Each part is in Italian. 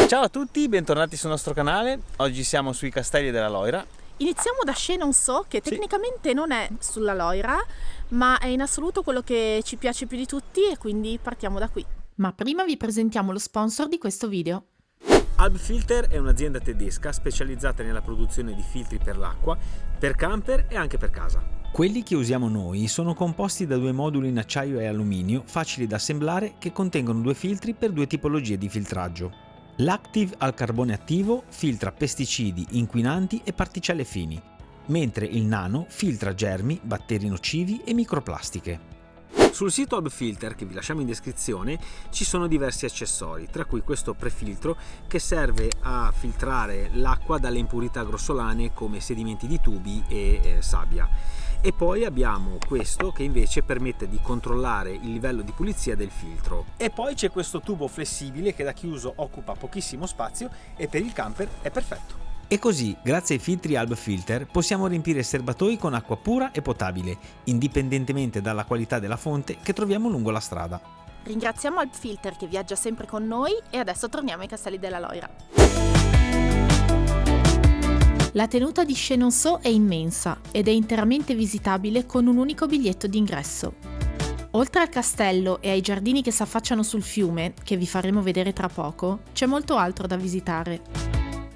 Ciao a tutti, bentornati sul nostro canale. Oggi siamo sui Castelli della Loira. Iniziamo da Chenonceau, che Sì. tecnicamente non è sulla Loira, ma è in assoluto quello che ci piace più di tutti e quindi partiamo da qui. Ma prima vi presentiamo lo sponsor di questo video. Albfilter è un'azienda tedesca specializzata nella produzione di filtri per l'acqua, per camper e anche per casa. Quelli che usiamo noi sono composti da due moduli in acciaio e alluminio facili da assemblare che contengono due filtri per due tipologie di filtraggio. L'Active al carbone attivo filtra pesticidi, inquinanti e particelle fini, mentre il Nano filtra germi, batteri nocivi e microplastiche. Sul sito Albfilter, che vi lasciamo in descrizione, ci sono diversi accessori, tra cui questo prefiltro che serve a filtrare l'acqua dalle impurità grossolane come sedimenti di tubi e sabbia. E poi abbiamo questo che invece permette di controllare il livello di pulizia del filtro. E poi c'è questo tubo flessibile che da chiuso occupa pochissimo spazio e per il camper è perfetto. E così, grazie ai filtri Albfilter, possiamo riempire serbatoi con acqua pura e potabile, indipendentemente dalla qualità della fonte che troviamo lungo la strada. Ringraziamo Albfilter che viaggia sempre con noi e adesso torniamo ai Castelli della Loira. La tenuta di Chenonceau è immensa ed è interamente visitabile con un unico biglietto d'ingresso. Oltre al castello e ai giardini che si affacciano sul fiume, che vi faremo vedere tra poco, c'è molto altro da visitare.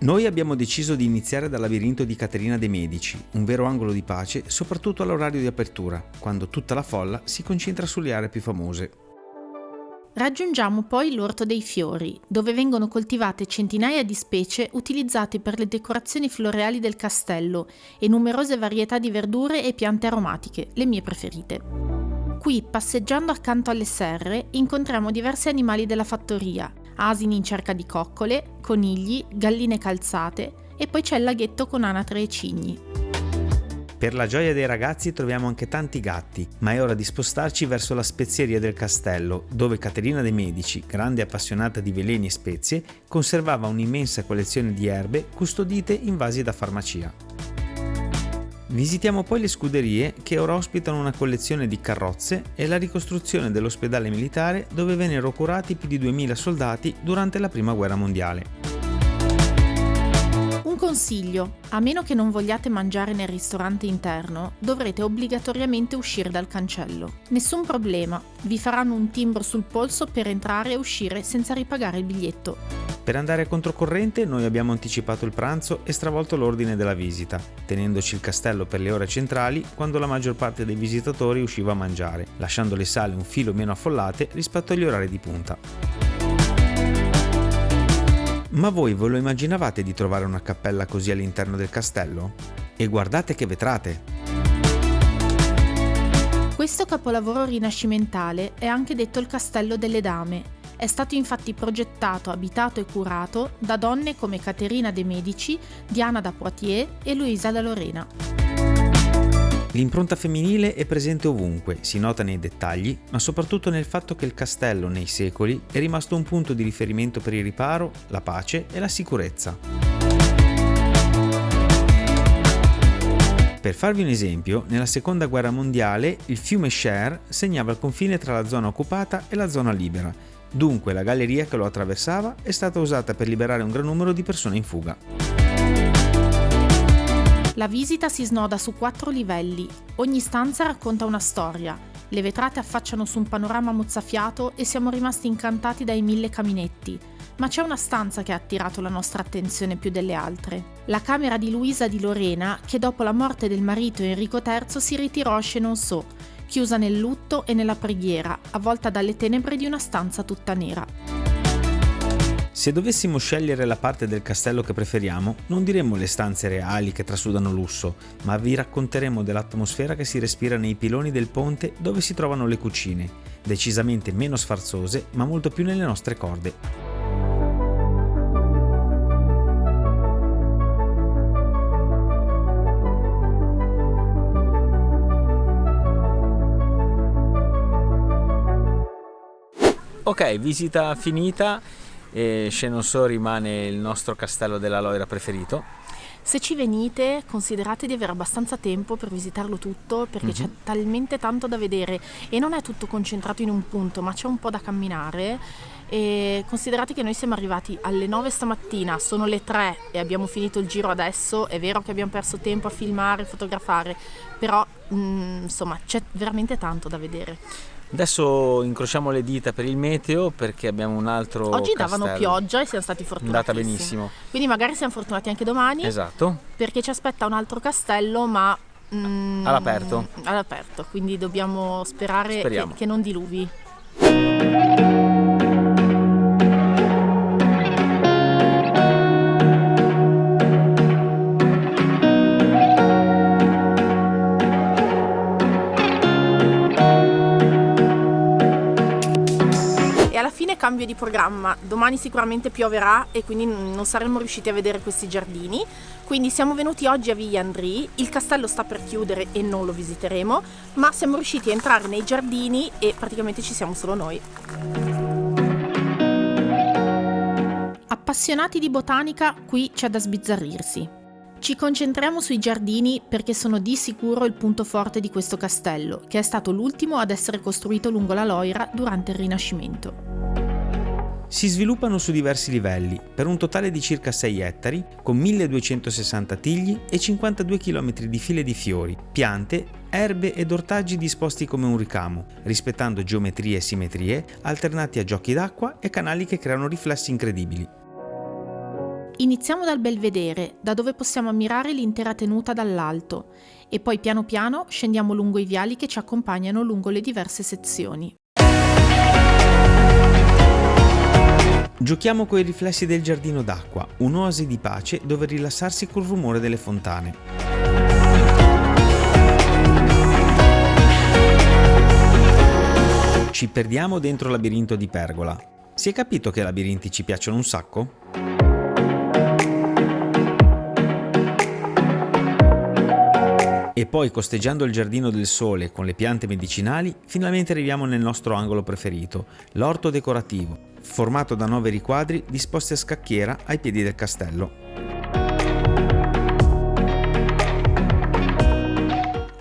Noi abbiamo deciso di iniziare dal labirinto di Caterina de' Medici, un vero angolo di pace, soprattutto all'orario di apertura, quando tutta la folla si concentra sulle aree più famose. Raggiungiamo poi l'Orto dei Fiori, dove vengono coltivate centinaia di specie utilizzate per le decorazioni floreali del castello e numerose varietà di verdure e piante aromatiche, le mie preferite. Qui, passeggiando accanto alle serre, incontriamo diversi animali della fattoria, asini in cerca di coccole, conigli, galline calzate e poi c'è il laghetto con anatre e cigni. Per la gioia dei ragazzi troviamo anche tanti gatti, ma è ora di spostarci verso la spezieria del castello, dove Caterina de' Medici, grande appassionata di veleni e spezie, conservava un'immensa collezione di erbe custodite in vasi da farmacia. Visitiamo poi le scuderie che ora ospitano una collezione di carrozze e la ricostruzione dell'ospedale militare dove vennero curati più di 2000 soldati durante la Prima Guerra Mondiale. Un consiglio: a meno che non vogliate mangiare nel ristorante interno, dovrete obbligatoriamente uscire dal cancello. Nessun problema, vi faranno un timbro sul polso per entrare e uscire senza ripagare il biglietto. Per andare controcorrente noi abbiamo anticipato il pranzo e stravolto l'ordine della visita, tenendoci il castello per le ore centrali quando la maggior parte dei visitatori usciva a mangiare, lasciando le sale un filo meno affollate rispetto agli orari di punta. Ma voi ve lo immaginavate di trovare una cappella così all'interno del castello? E guardate che vetrate! Questo capolavoro rinascimentale è anche detto il Castello delle Dame. È stato infatti progettato, abitato e curato da donne come Caterina de' Medici, Diana da Poitiers e Luisa da Lorena. L'impronta femminile è presente ovunque, si nota nei dettagli, ma soprattutto nel fatto che il castello nei secoli è rimasto un punto di riferimento per il riparo, la pace e la sicurezza. Per farvi un esempio, nella seconda guerra mondiale il fiume Cher segnava il confine tra la zona occupata e la zona libera, dunque la galleria che lo attraversava è stata usata per liberare un gran numero di persone in fuga. La visita si snoda su 4 livelli, ogni stanza racconta una storia, le vetrate affacciano su un panorama mozzafiato e siamo rimasti incantati dai 1000 caminetti, ma c'è una stanza che ha attirato la nostra attenzione più delle altre, la camera di Luisa di Lorena che dopo la morte del marito Enrico III si ritirò a Chenonceau, chiusa nel lutto e nella preghiera, avvolta dalle tenebre di una stanza tutta nera. Se dovessimo scegliere la parte del castello che preferiamo, non diremmo le stanze reali che trasudano lusso, ma vi racconteremo dell'atmosfera che si respira nei piloni del ponte dove si trovano le cucine, decisamente meno sfarzose, ma molto più nelle nostre corde. Ok, visita finita. E Chenonceau rimane il nostro castello della Loira preferito. Se ci venite, considerate di avere abbastanza tempo per visitarlo tutto, perché c'è talmente tanto da vedere e non è tutto concentrato in un punto, ma c'è un po' da camminare. E considerate che noi siamo arrivati alle 9 stamattina, sono le 3 e abbiamo finito il giro adesso. È vero che abbiamo perso tempo a filmare, fotografare, però insomma c'è veramente tanto da vedere. Adesso incrociamo le dita per il meteo, perché abbiamo un altro Oggi castello. Davano pioggia e siamo stati fortunati. È andata benissimo. Quindi magari siamo fortunati anche domani. Esatto. Perché ci aspetta un altro castello, ma all'aperto. All'aperto, quindi dobbiamo sperare che non diluvi. Cambio di programma, domani sicuramente pioverà e quindi non saremo riusciti a vedere questi giardini, quindi siamo venuti oggi a Villandry. Il castello sta per chiudere e non lo visiteremo, ma siamo riusciti a entrare nei giardini e praticamente ci siamo solo noi. Appassionati di botanica, qui c'è da sbizzarrirsi. Ci concentriamo sui giardini perché sono di sicuro il punto forte di questo castello, che è stato l'ultimo ad essere costruito lungo la Loira durante il Rinascimento. Si sviluppano su diversi livelli, per un totale di circa 6 ettari, con 1260 tigli e 52 km di file di fiori, piante, erbe ed ortaggi disposti come un ricamo, rispettando geometrie e simmetrie, alternati a giochi d'acqua e canali che creano riflessi incredibili. Iniziamo dal belvedere, da dove possiamo ammirare l'intera tenuta dall'alto, e poi piano piano scendiamo lungo i viali che ci accompagnano lungo le diverse sezioni. Giochiamo coi riflessi del giardino d'acqua, un'oasi di pace dove rilassarsi col rumore delle fontane. Ci perdiamo dentro il labirinto di Pergola. Si è capito che i labirinti ci piacciono un sacco? E poi, costeggiando il giardino del sole con le piante medicinali, finalmente arriviamo nel nostro angolo preferito, l'orto decorativo, formato da 9 riquadri disposti a scacchiera ai piedi del castello.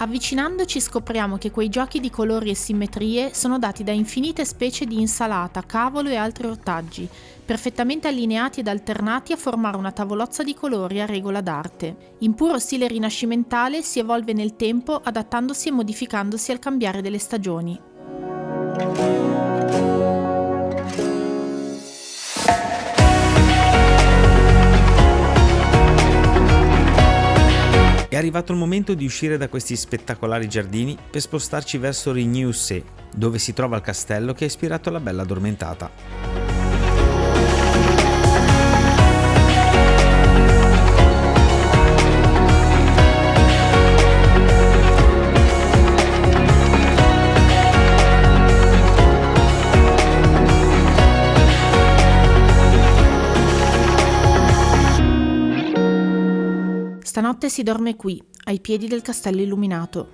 Avvicinandoci scopriamo che quei giochi di colori e simmetrie sono dati da infinite specie di insalata, cavolo e altri ortaggi, perfettamente allineati ed alternati a formare una tavolozza di colori a regola d'arte. In puro stile rinascimentale si evolve nel tempo, adattandosi e modificandosi al cambiare delle stagioni. È arrivato il momento di uscire da questi spettacolari giardini per spostarci verso Rigny-Ussé, dove si trova il castello che ha ispirato la Bella Addormentata. Stanotte si dorme qui, ai piedi del castello illuminato.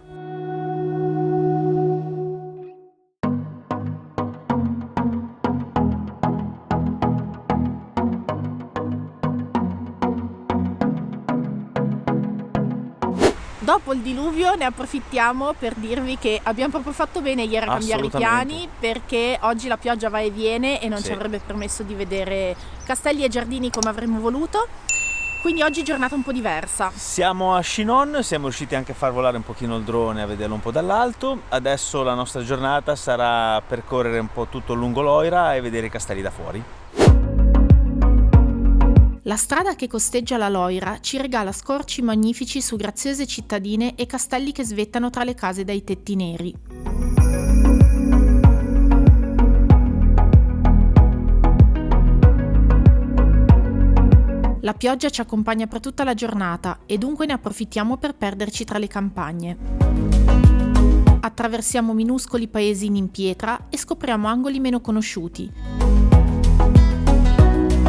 Dopo il diluvio ne approfittiamo per dirvi che abbiamo proprio fatto bene ieri a cambiare i piani, perché oggi la pioggia va e viene e non ci avrebbe permesso di vedere castelli e giardini come avremmo voluto. Quindi oggi è giornata un po' diversa. Siamo a Chinon, siamo riusciti anche a far volare un pochino il drone, a vederlo un po' dall'alto. Adesso la nostra giornata sarà percorrere un po' tutto lungo Loira e vedere i castelli da fuori. La strada che costeggia la Loira ci regala scorci magnifici su graziose cittadine e castelli che svettano tra le case dai tetti neri. La pioggia ci accompagna per tutta la giornata e dunque ne approfittiamo per perderci tra le campagne. Attraversiamo minuscoli paesini in pietra e scopriamo angoli meno conosciuti.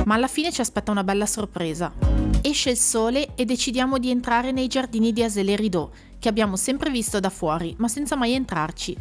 Ma alla fine ci aspetta una bella sorpresa. Esce il sole e decidiamo di entrare nei giardini di Azay-le-Rideau, che abbiamo sempre visto da fuori, ma senza mai entrarci.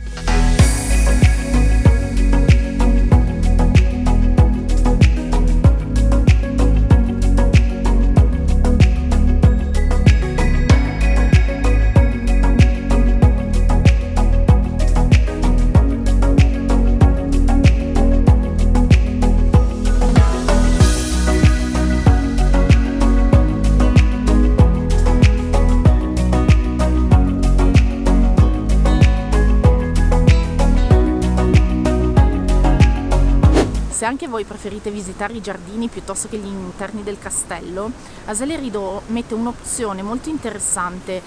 Se anche voi preferite visitare i giardini piuttosto che gli interni del castello, Azalea Rideau mette un'opzione molto interessante.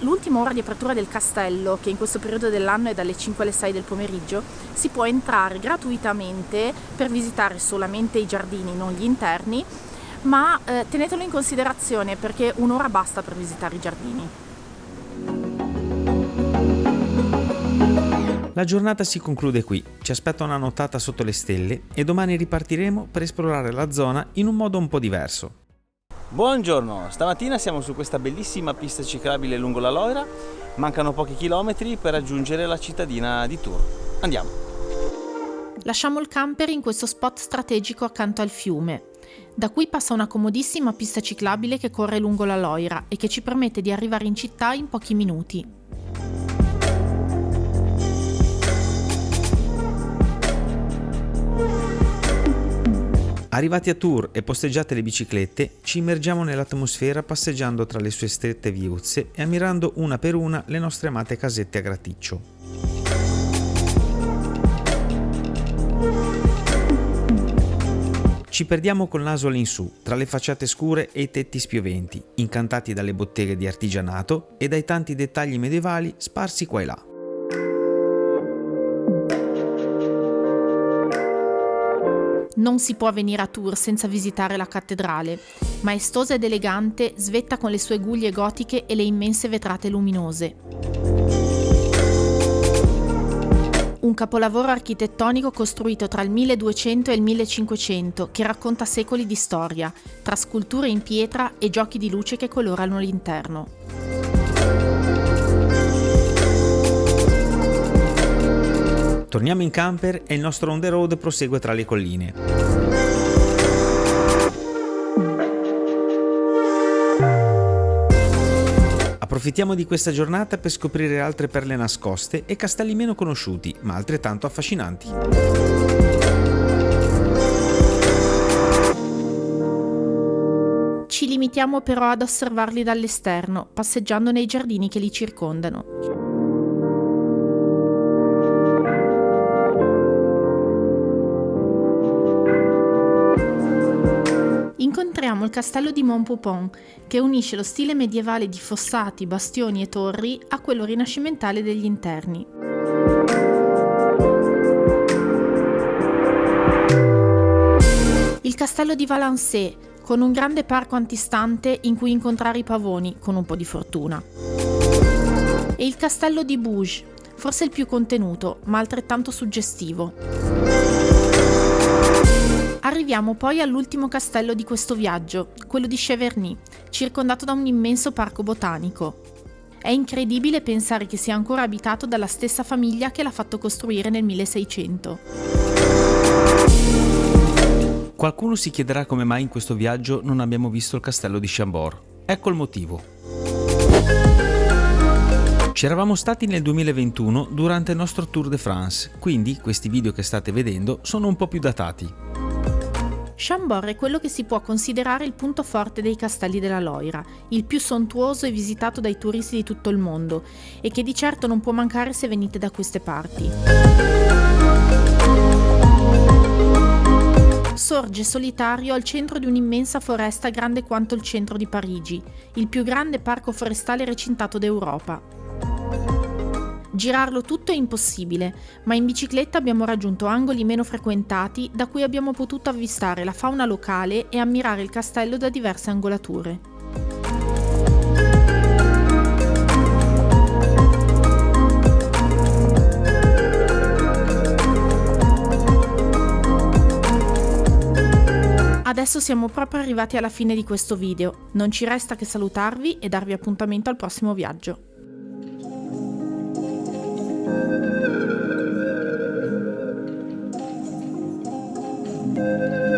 L'ultima ora di apertura del castello, che in questo periodo dell'anno è dalle 5 alle 6 del pomeriggio, si può entrare gratuitamente per visitare solamente i giardini, non gli interni, ma tenetelo in considerazione perché un'ora basta per visitare i giardini. La giornata si conclude qui, ci aspetta una nottata sotto le stelle e domani ripartiremo per esplorare la zona in un modo un po' diverso. Buongiorno, stamattina siamo su questa bellissima pista ciclabile lungo la Loira, mancano pochi chilometri per raggiungere la cittadina di Tours. Andiamo! Lasciamo il camper in questo spot strategico accanto al fiume. Da qui passa una comodissima pista ciclabile che corre lungo la Loira e che ci permette di arrivare in città in pochi minuti. Arrivati a Tours e posteggiate le biciclette, ci immergiamo nell'atmosfera passeggiando tra le sue strette viuzze e ammirando una per una le nostre amate casette a graticcio. Ci perdiamo col naso all'insù, tra le facciate scure e i tetti spioventi, incantati dalle botteghe di artigianato e dai tanti dettagli medievali sparsi qua e là. Non si può venire a Tours senza visitare la cattedrale. Maestosa ed elegante, svetta con le sue guglie gotiche e le immense vetrate luminose. Un capolavoro architettonico costruito tra il 1200 e il 1500 che racconta secoli di storia, tra sculture in pietra e giochi di luce che colorano l'interno. Torniamo in camper e il nostro on the road prosegue tra le colline. Approfittiamo di questa giornata per scoprire altre perle nascoste e castelli meno conosciuti, ma altrettanto affascinanti. Ci limitiamo però ad osservarli dall'esterno, passeggiando nei giardini che li circondano. Incontriamo il castello di Montpopon, che unisce lo stile medievale di fossati, bastioni e torri a quello rinascimentale degli interni. Il castello di Valençay, con un grande parco antistante in cui incontrare i pavoni, con un po' di fortuna. E il castello di Bouge, forse il più contenuto, ma altrettanto suggestivo. Arriviamo poi all'ultimo castello di questo viaggio, quello di Cheverny, circondato da un immenso parco botanico. È incredibile pensare che sia ancora abitato dalla stessa famiglia che l'ha fatto costruire nel 1600. Qualcuno si chiederà come mai in questo viaggio non abbiamo visto il castello di Chambord. Ecco il motivo. Ci eravamo stati nel 2021 durante il nostro Tour de France, quindi questi video che state vedendo sono un po' più datati. Chambord è quello che si può considerare il punto forte dei castelli della Loira, il più sontuoso e visitato dai turisti di tutto il mondo e che di certo non può mancare se venite da queste parti. Sorge solitario al centro di un'immensa foresta grande quanto il centro di Parigi, il più grande parco forestale recintato d'Europa. Girarlo tutto è impossibile, ma in bicicletta abbiamo raggiunto angoli meno frequentati da cui abbiamo potuto avvistare la fauna locale e ammirare il castello da diverse angolature. Adesso siamo proprio arrivati alla fine di questo video, non ci resta che salutarvi e darvi appuntamento al prossimo viaggio. Thank you.